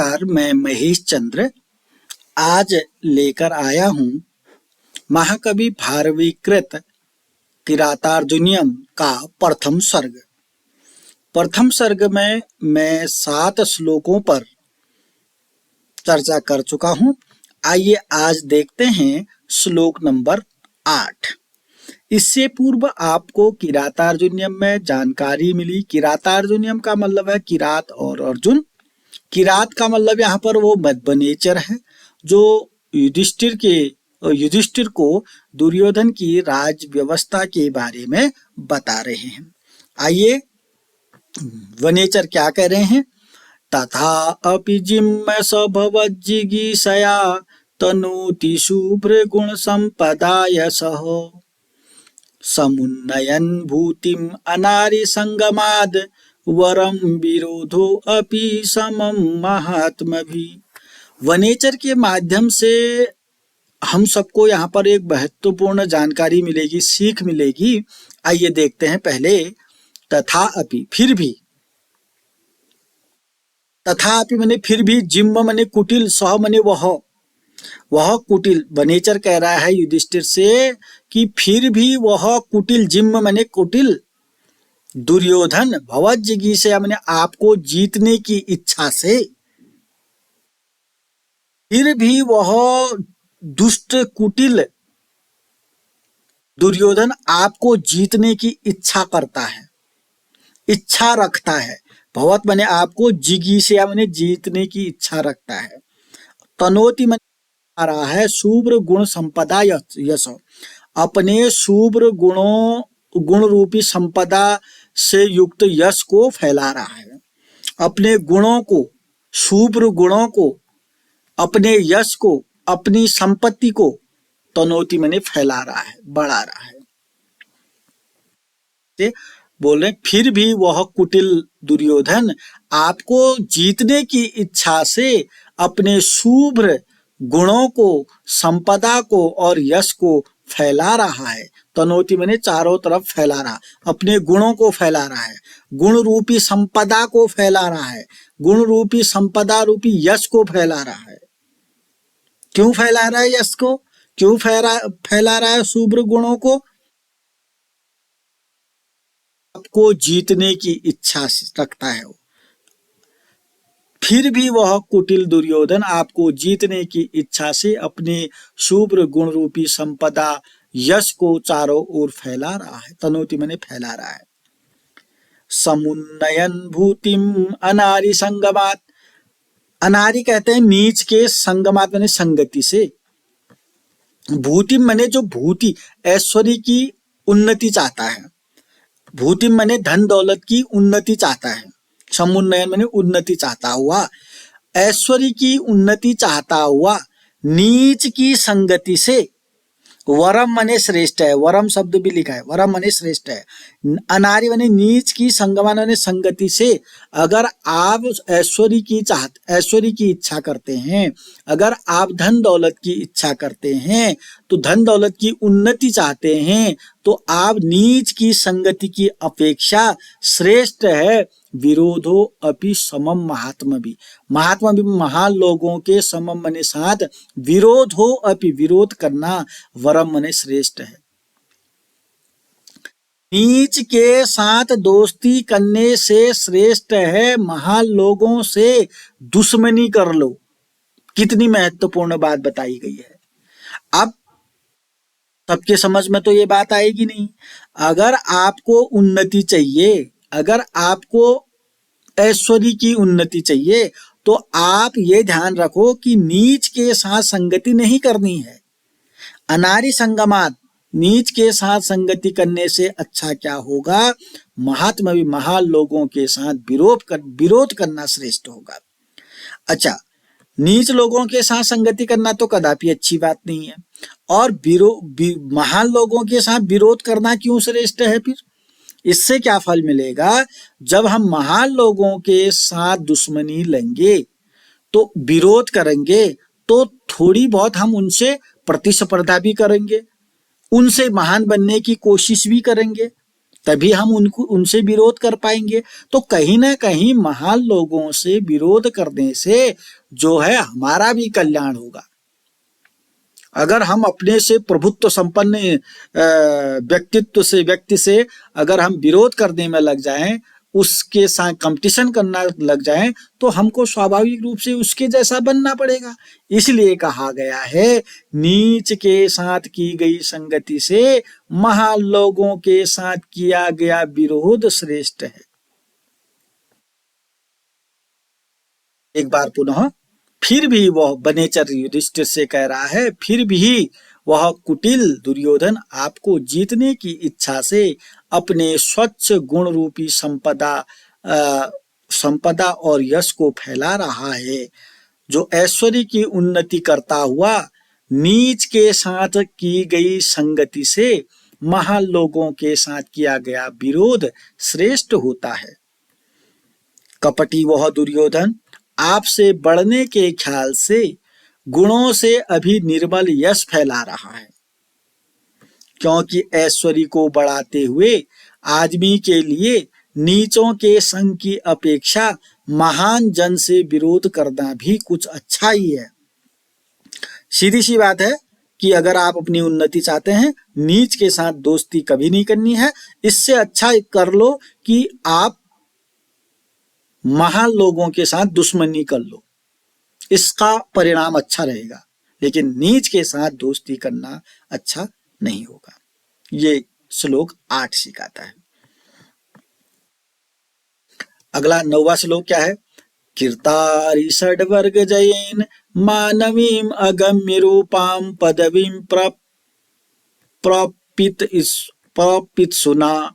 नमस्कार, मैं महेश चंद्र आज लेकर आया हूँ महाकवि भारवीकृत किरातार्जुनीयम का प्रथम सर्ग। प्रथम सर्ग में मैं 7 श्लोकों पर चर्चा कर चुका हूँ। आइए आज देखते हैं श्लोक नंबर 8। इससे पूर्व आपको किरातार्जुनीयम में जानकारी मिली। किरातार्जुनीयम का मतलब है किरात और अर्जुन। किरात का मतलब यहाँ पर वो वनेचर है जो युधिष्ठिर को दुर्योधन की राज व्यवस्था के बारे में बता रहे हैं। आइए वनेचर क्या कह रहे हैं। तथा अपि जिम्म सभवज्जिगीषया तनोति शुभ्र गुण संपदा यशः समुन्नयन भूतिम अनारि संगमाद वरम विरोधो अपि समम महात्मभि। वनेचर के माध्यम से हम सबको यहाँ पर एक महत्वपूर्ण जानकारी मिलेगी, सीख मिलेगी। आइए देखते हैं पहले तथा अपि, फिर भी। तथा अपि माने फिर भी, जिम्म माने कुटिल, सह माने वह कुटिल। वनेचर कह रहा है युधिष्ठिर से कि फिर भी वह कुटिल, जिम्म माने कुटिल, दुर्योधन भवज्जिगीषया माने आपको जीतने की इच्छा से, फिर भी वह दुष्ट कुटिल दुर्योधन आपको जीतने की इच्छा करता है, इच्छा रखता है। भवत माने आपको, जिगीषया माने जीतने की इच्छा रखता है। तनोति माने आ रहा है शुभ्र गुण संपदा यश, अपने शुभ्र गुण रूपी संपदा से युक्त यश को फैला रहा है। अपने गुणों को, शुभ्र गुणों को, अपने यश को, अपनी संपत्ति को तनोति माने फैला रहा है, बढ़ा रहा है। बोले फिर भी वह कुटिल दुर्योधन आपको जीतने की इच्छा से अपने शुभ्र गुणों को, संपदा को और यश को फैला रहा है। तनोति माने चारों तरफ फैला रहा, अपने गुणों को फैला रहा है, गुण रूपी संपदा को फैला रहा है, गुण रूपी संपदा रूपी यश को फैला रहा है। क्यों फैला रहा है यश को, क्यों फैला रहा है शुभ्र गुणों को? आपको जीतने की इच्छा रखता है वो। फिर भी वह कुटिल दुर्योधन आपको जीतने की इच्छा से अपने शुभ्र गुण रूपी संपदा यश को चारों ओर फैला रहा है। तनोति माने फैला रहा है। समुन्नयन भूतिम अनारि संगमात, अनारि कहते हैं नीच के, संगमात माने संगति से। भूतिम माने जो भूति, ऐश्वर्य की उन्नति चाहता है। भूतिम माने धन दौलत की उन्नति चाहता है। समुन्नयन माने उन्नति चाहता हुआ, ऐश्वर्य की उन्नति चाहता हुआ, नीच की संगति से। वरम माने श्रेष्ठ है, वरम शब्द भी लिखा है, वरम माने श्रेष्ठ है। अनारि माने नीच की, संगमान माने संगति से। अगर आप ऐश्वर्य की इच्छा करते हैं, अगर आप धन दौलत की इच्छा करते हैं, तो धन दौलत की उन्नति चाहते हैं, तो आप नीच की संगति की अपेक्षा श्रेष्ठ है विरोधो अपि समम महात्मा भी, महान लोगों के समम मने साथ, विरोध हो अपि विरोध करना, वरम मने श्रेष्ठ है। नीच के साथ दोस्ती करने से श्रेष्ठ है महान लोगों से दुश्मनी कर लो। कितनी महत्वपूर्ण बात बताई गई है। अब सबके समझ में तो ये बात आएगी नहीं। अगर आपको उन्नति चाहिए, अगर आपको ऐश्वर्य की उन्नति चाहिए, तो आप ये ध्यान रखो कि नीच के साथ संगति नहीं करनी है। अनारि संगमात, नीच के साथ संगति करने से अच्छा क्या होगा, महात्मा भी, महान लोगों के साथ विरोध करना श्रेष्ठ होगा। अच्छा, नीच लोगों के साथ संगति करना तो कदापि अच्छी बात नहीं है, और महान लोगों के साथ विरोध करना क्यों श्रेष्ठ है? फिर इससे क्या फल मिलेगा? जब हम महान लोगों के साथ दुश्मनी लेंगे, तो विरोध करेंगे, तो थोड़ी बहुत हम उनसे प्रतिस्पर्धा भी करेंगे, उनसे महान बनने की कोशिश भी करेंगे। तभी हम उनसे विरोध कर पाएंगे। तो कहीं ना कहीं महान लोगों से विरोध करने से जो है हमारा भी कल्याण होगा। अगर हम अपने से प्रभुत्व संपन्न व्यक्ति से अगर हम विरोध करने में लग जाएं, उसके साथ कंपटीशन करना लग जाएं, तो हमको स्वाभाविक रूप से उसके जैसा बनना पड़ेगा। इसलिए कहा गया है, नीच के साथ की गई संगति से महान लोगों के साथ किया गया विरोध श्रेष्ठ है। एक बार पुनः फिर भी वह बनेचर युधिष्ठिर से कह रहा है, फिर भी वह कुटिल दुर्योधन आपको जीतने की इच्छा से अपने स्वच्छ गुण रूपी संपदा और यश को फैला रहा है, जो ऐश्वर्य की उन्नति करता हुआ नीच के साथ की गई संगति से महान लोगों के साथ किया गया विरोध श्रेष्ठ होता है। कपटी वह दुर्योधन आपसे बढ़ने के ख्याल से गुणों से अभी निर्मल यश फैला रहा है, क्योंकि ऐश्वर्य को बढ़ाते हुए आदमी के लिए नीचों के संग की अपेक्षा महान जन से विरोध करना भी कुछ अच्छा ही है। सीधी सी बात है कि अगर आप अपनी उन्नति चाहते हैं, नीच के साथ दोस्ती कभी नहीं करनी है। इससे अच्छा कर लो कि आप महान लोगों के साथ दुश्मनी कर लो, इसका परिणाम अच्छा रहेगा। लेकिन नीच के साथ दोस्ती करना अच्छा नहीं होगा। ये श्लोक 8 सिखाता है। अगला 9वां श्लोक क्या है? कीर्तारि षड्वर्ग जयेन मानवीम अगम्य रूपाम पदवीम प्रपित सुना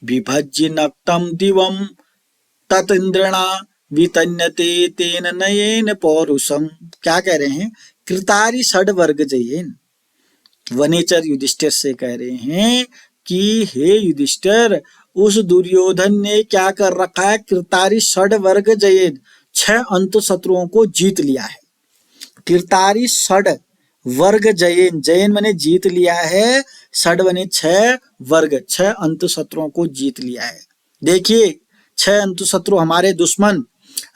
विभज्य नक्तम दिवम ततिंद्रणा वितन्यते तेन नयेन पौरुषम। क्या कह रहे हैं? कृतारि षड्वर्ग जयेन। वनेचर युधिष्ठिर से कह रहे हैं कि हे युधिष्ठिर, उस दुर्योधन ने क्या कर रखा है? कृतारि षड्वर्ग जयेन, 6 अंत शत्रुओं को जीत लिया है। कृतारि षड वर्ग जयेन, जयेन माने जीत लिया है, षड माने 6 वर्ग, 6 अंत शत्रुओं को जीत लिया है। देखिए, 6 अंत शत्रु हमारे दुश्मन,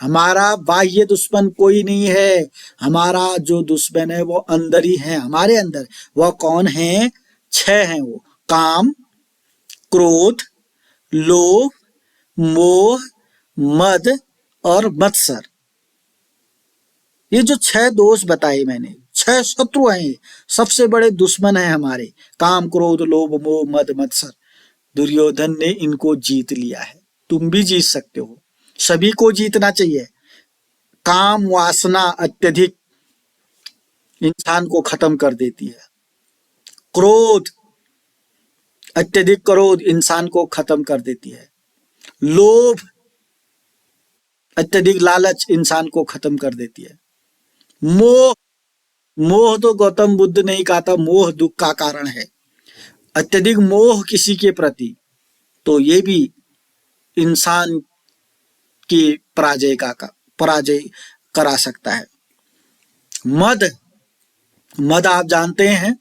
हमारा बाह्य दुश्मन कोई नहीं है। हमारा जो दुश्मन है वो अंदर ही है, हमारे अंदर। वह कौन है? 6 हैं वो। काम, क्रोध, लोभ, मोह, मद और मत्सर। ये जो 6 दोष बताए मैंने, 6 शत्रु हैं, सबसे बड़े दुश्मन हैं हमारे। काम, क्रोध, लोभ, मोह, मद, मत्सर। दुर्योधन ने इनको जीत लिया है। तुम भी जीत सकते हो, सभी को जीतना चाहिए। काम वासना अत्यधिक इंसान को खत्म कर देती है। क्रोध, अत्यधिक क्रोध इंसान को खत्म कर देती है। लोभ, अत्यधिक लालच इंसान को खत्म कर देती है। मोह, मोह तो गौतम बुद्ध ने ही कहा था, मोह दुख का कारण है। अत्यधिक मोह किसी के प्रति, तो ये भी इंसान की पराजय करा सकता है। मद, मद आप जानते हैं,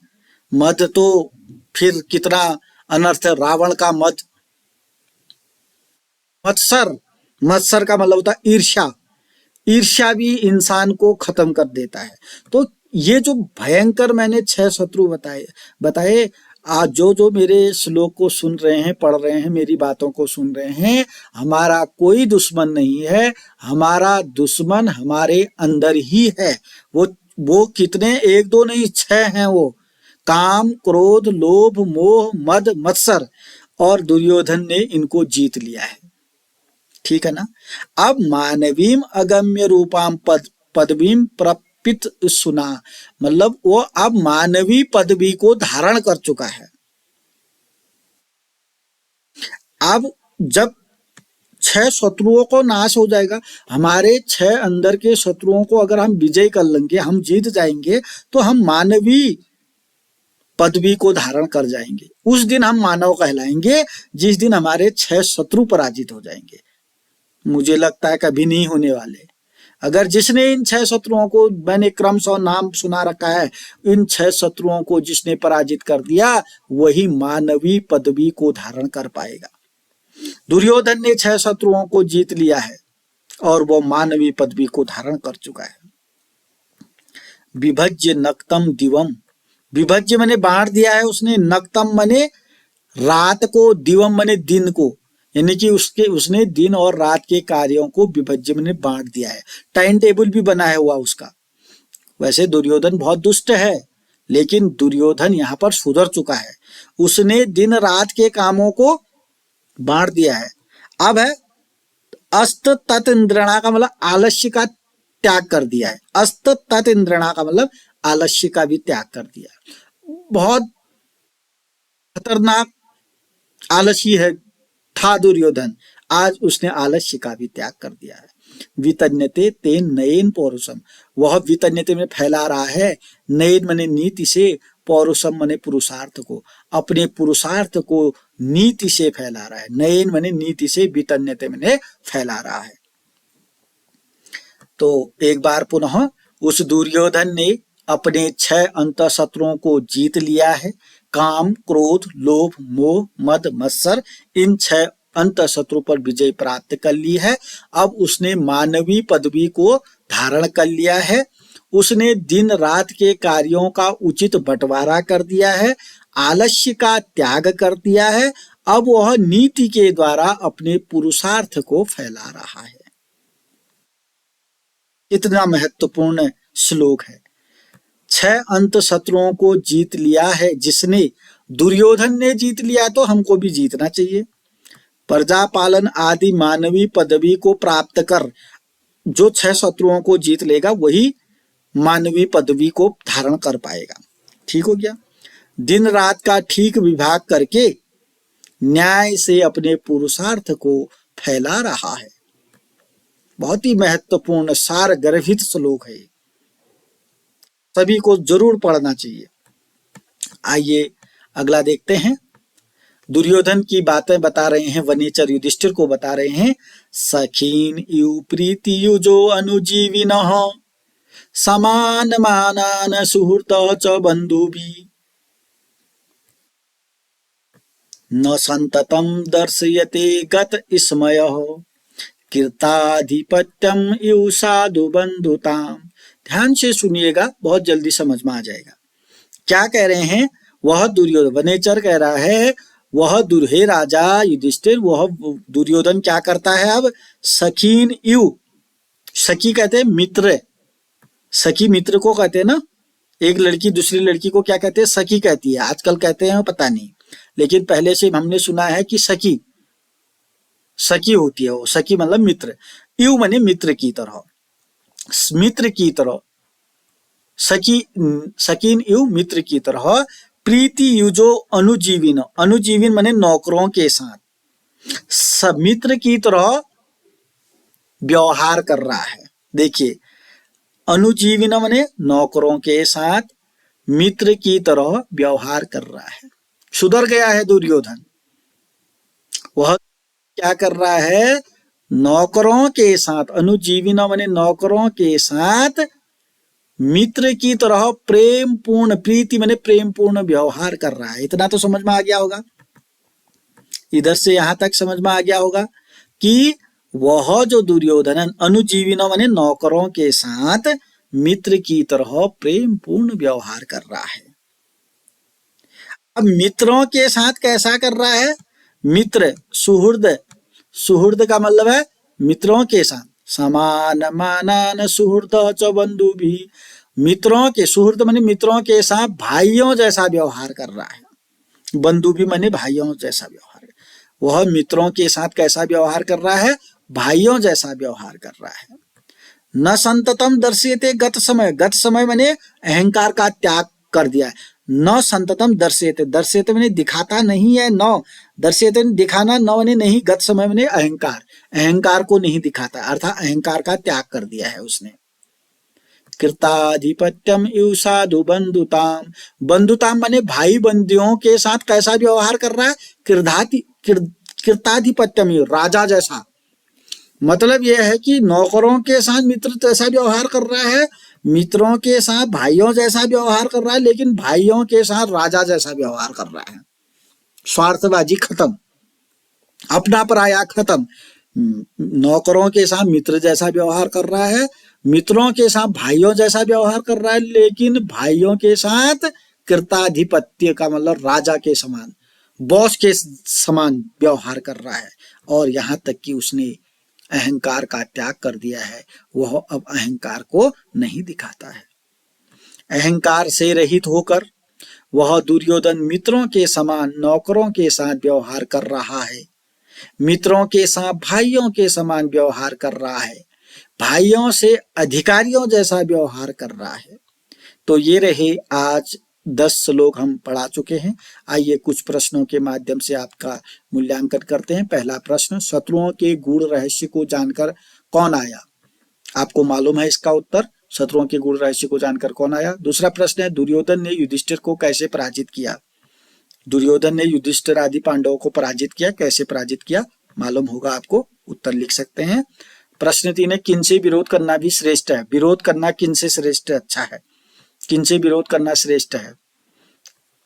मद तो फिर कितना अनर्थ है। रावण का मद। मत्सर, मत्सर का मतलब होता है ईर्ष्या। ईर्ष्या भी इंसान को खत्म कर देता है। तो ये जो भयंकर मैंने 6 शत्रु बताए, आज जो मेरे श्लोक को सुन रहे हैं, पढ़ रहे हैं, मेरी बातों को सुन रहे हैं, हमारा कोई दुश्मन नहीं है। हमारा दुश्मन हमारे अंदर ही है। वो कितने? 1 2 नहीं, 6 हैं वो। काम, क्रोध, लोभ, मोह, मद, मत्सर। और दुर्योधन ने इनको जीत लिया है। ठीक है ना? अब मानवीम अगम्य रूपाम पदवीम प्रपित सुना, मतलब वो अब मानवी पदवी को धारण कर चुका है। अब जब 6 शत्रुओं को नाश हो जाएगा, हमारे 6 अंदर के शत्रुओं को अगर हम विजय कर लेंगे, हम जीत जाएंगे, तो हम मानवी पदवी को धारण कर जाएंगे। उस दिन हम मानव कहलाएंगे, जिस दिन हमारे 6 शत्रु पराजित हो जाएंगे। मुझे लगता है कभी नहीं होने वाले। अगर जिसने इन 6 शत्रुओं को, मैंने क्रमशः नाम सुना रखा है, इन 6 शत्रुओं को जिसने पराजित कर दिया वही मानवी पदवी को धारण कर पाएगा। दुर्योधन ने 6 शत्रुओं को जीत लिया है और वो मानवी पदवी को धारण कर चुका है। विभज्य नक्तम दिवम, विभज्य मैंने बांट दिया है उसने, नक्तम मने रात को, दिवम मने दिन को, यानी कि उसने दिन और रात के कार्यों को विभज्य मैंने बांट दिया है। टाइम टेबल भी बनाया हुआ उसका। वैसे दुर्योधन बहुत दुष्ट है, लेकिन दुर्योधन यहाँ पर सुधर चुका है। उसने दिन रात के कामों को बांट दिया है। अब है अस्त तत् इंद्रणा का मतलब आलस्य का त्याग कर दिया है। अस्त तत् इंद्रणा का मतलब आलस्य का भी त्याग कर दिया। बहुत खतरनाक आलसी है था दुर्योधन, आज उसने आलस्य का भी त्याग कर दिया है। वितन्यते तेन नयन पौरुषम, वह वितन्यते में फैला रहा है, नयन मने नीति से, पौरुषम मने पुरुषार्थ को, अपने पुरुषार्थ को नीति से फैला रहा है। नयन मने नीति से, वितन्यते मने फैला रहा है। तो एक बार पुनः उस दुर्योधन ने अपने 6 अंतःशत्रुओं को जीत लिया है। काम, क्रोध, लोभ, मोह, मद, मत्सर, इन 6 अंतःशत्रु पर विजय प्राप्त कर ली है। अब उसने मानवी पदवी को धारण कर लिया है। उसने दिन रात के कार्यों का उचित बंटवारा कर दिया है, आलस्य का त्याग कर दिया है। अब वह नीति के द्वारा अपने पुरुषार्थ को फैला रहा है। इतना महत्वपूर्ण श्लोक है। 6 अंतःशत्रुओं को जीत लिया है जिसने, दुर्योधन ने जीत लिया तो हमको भी जीतना चाहिए। प्रजा पालन आदि मानवी पदवी को प्राप्त कर जो 6 शत्रुओं को जीत लेगा वही मानवी पदवी को धारण कर पाएगा। ठीक हो गया। दिन रात का ठीक विभाग करके न्याय से अपने पुरुषार्थ को फैला रहा है। बहुत ही महत्वपूर्ण सार गर्भित श्लोक है, सभी को जरूर पढ़ना चाहिए। आइए अगला देखते हैं। दुर्योधन की बातें बता रहे हैं, वनेचर युधिष्ठिर को बता रहे हैं। सखीन यु प्रीति युजो अनुजीविनः समान मानान सुहृत च बंधुभि न संततम दर्शयते गत स्मयः कृताधिपत्यम यु साधु बंधुताम। ध्यान से सुनिएगा, बहुत जल्दी समझ में आ जाएगा। क्या कह रहे हैं? वह दुर्योधन, वनेचर कह रहा है, वह दुर्हे राजा युधिष्ठिर, वह दुर्योधन क्या करता है? अब सखीन यु, सखी कहते हैं मित्र, सखी मित्र को कहते हैं ना। एक लड़की दूसरी लड़की को क्या कहते हैं? सखी कहती है। आजकल कहते हैं पता नहीं, लेकिन पहले से हमने सुना है कि सखी सखी होती है। वो सखी मतलब मित्र। यु माने मित्र की तरह, मित्र की तरह, सखी सकीन यु मित्र की तरह। प्रीति युजो अनुजीविन, अनुजीविन माने नौकरों के साथ मित्र की तरह व्यवहार कर रहा है। देखिए, अनुजीविन माने नौकरों के साथ मित्र की तरह व्यवहार कर रहा है। सुधर गया है दुर्योधन। वह क्या कर रहा है? नौकरों के साथ, अनुजीविन माने नौकरों के साथ मित्र की तरह प्रेम पूर्ण, प्रीति माने प्रेम पूर्ण व्यवहार कर रहा है। इतना तो समझ में आ गया होगा, इधर से यहां तक समझ में आ गया होगा कि वह जो दुर्योधन अनुजीविन माने नौकरों के साथ मित्र की तरह प्रेम पूर्ण व्यवहार कर रहा है। अब मित्रों के साथ कैसा कर रहा है? मित्र, सुहृद, सुहृद का मतलब है मित्रों के साथ। समान मानान सुहृद च बंधु भी, मित्रों के, सुहृद माने मित्रों के साथ भाइयों जैसा व्यवहार कर रहा है। बंधु भी माने भाइयों जैसा व्यवहार। वह मित्रों के साथ कैसा व्यवहार कर रहा है? भाइयों जैसा व्यवहार कर रहा है। न संततम दर्शयते गत समय, गत समय माने अहंकार का त्याग कर दिया है। न संततम दर्शयते, दर्शयते माने दिखाता नहीं है, न दर्शयते दिखाना, न माने नहीं, गत समय माने अहंकार, अहंकार को नहीं दिखाता, अर्थात अहंकार का त्याग कर दिया है उसने। कृताधिपत्यम यु साधु बंधुताम, बंधुताम माने भाई बंधुओं के साथ कैसा व्यवहार कर रहा है? कृताधिपत्यम यु, राजा जैसा, मतलब यह है कि नौकरों के साथ मित्र जैसा व्यवहार कर रहा है, मित्रों के साथ भाइयों जैसा व्यवहार कर रहा है, लेकिन भाइयों के साथ राजा जैसा व्यवहार कर रहा है। स्वार्थबाजी खत्म, अपना पराया खत्म। नौकरों के साथ मित्र जैसा व्यवहार कर रहा है, मित्रों के साथ भाइयों जैसा व्यवहार कर रहा है, लेकिन भाइयों के साथ कृताधिपत्य का मतलब राजा के समान, बॉस के समान व्यवहार कर रहा है। और यहाँ तक कि उसने अहंकार का त्याग कर दिया है, वह अब अहंकार को नहीं दिखाता है। अहंकार से रहित होकर वह दुर्योधन मित्रों के समान नौकरों के साथ व्यवहार कर रहा है, मित्रों के साथ भाइयों के समान व्यवहार कर रहा है, भाइयों से अधिकारियों जैसा व्यवहार कर रहा है। तो ये रहे आज 10 श्लोक हम पढ़ा चुके हैं। आइए कुछ प्रश्नों के माध्यम से आपका मूल्यांकन करते हैं। पहला प्रश्न, शत्रुओं के गूढ़ रहस्य को जानकर कौन आया? आपको मालूम है इसका उत्तर, शत्रुओं के गूढ़ रहस्य को जानकर कौन आया। दूसरा प्रश्न है, दुर्योधन ने युधिष्ठिर को कैसे पराजित किया? दुर्योधन ने युधिष्ठिर आदि पांडवों को पराजित किया, कैसे पराजित किया मालूम होगा आपको, उत्तर लिख सकते हैं। प्रश्न 3 है, किन से विरोध करना भी श्रेष्ठ है? विरोध करना किन से श्रेष्ठ अच्छा है? किन से विरोध करना श्रेष्ठ है?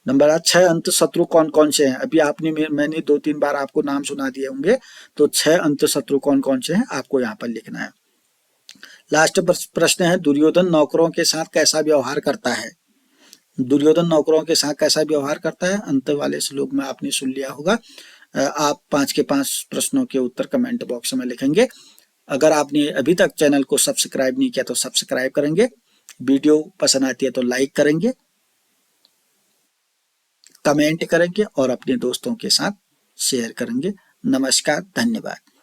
नंबर 8, 6 अंत शत्रु कौन कौन से हैं? अभी आपने मैंने 2-3 बार आपको नाम सुना दिए होंगे, तो 6 अंत शत्रु कौन कौन से हैं आपको यहाँ पर लिखना है। लास्ट प्रश्न है, दुर्योधन नौकरों के साथ कैसा व्यवहार करता है? दुर्योधन नौकरों के साथ कैसा व्यवहार करता है? अंत वाले श्लोक में आपने सुन लिया होगा। आप 5 के 5 प्रश्नों के उत्तर कमेंट बॉक्स में लिखेंगे। अगर आपने अभी तक चैनल को सब्सक्राइब नहीं किया तो सब्सक्राइब करेंगे, वीडियो पसंद आती है तो लाइक करेंगे, कमेंट करेंगे और अपने दोस्तों के साथ शेयर करेंगे। नमस्कार, धन्यवाद।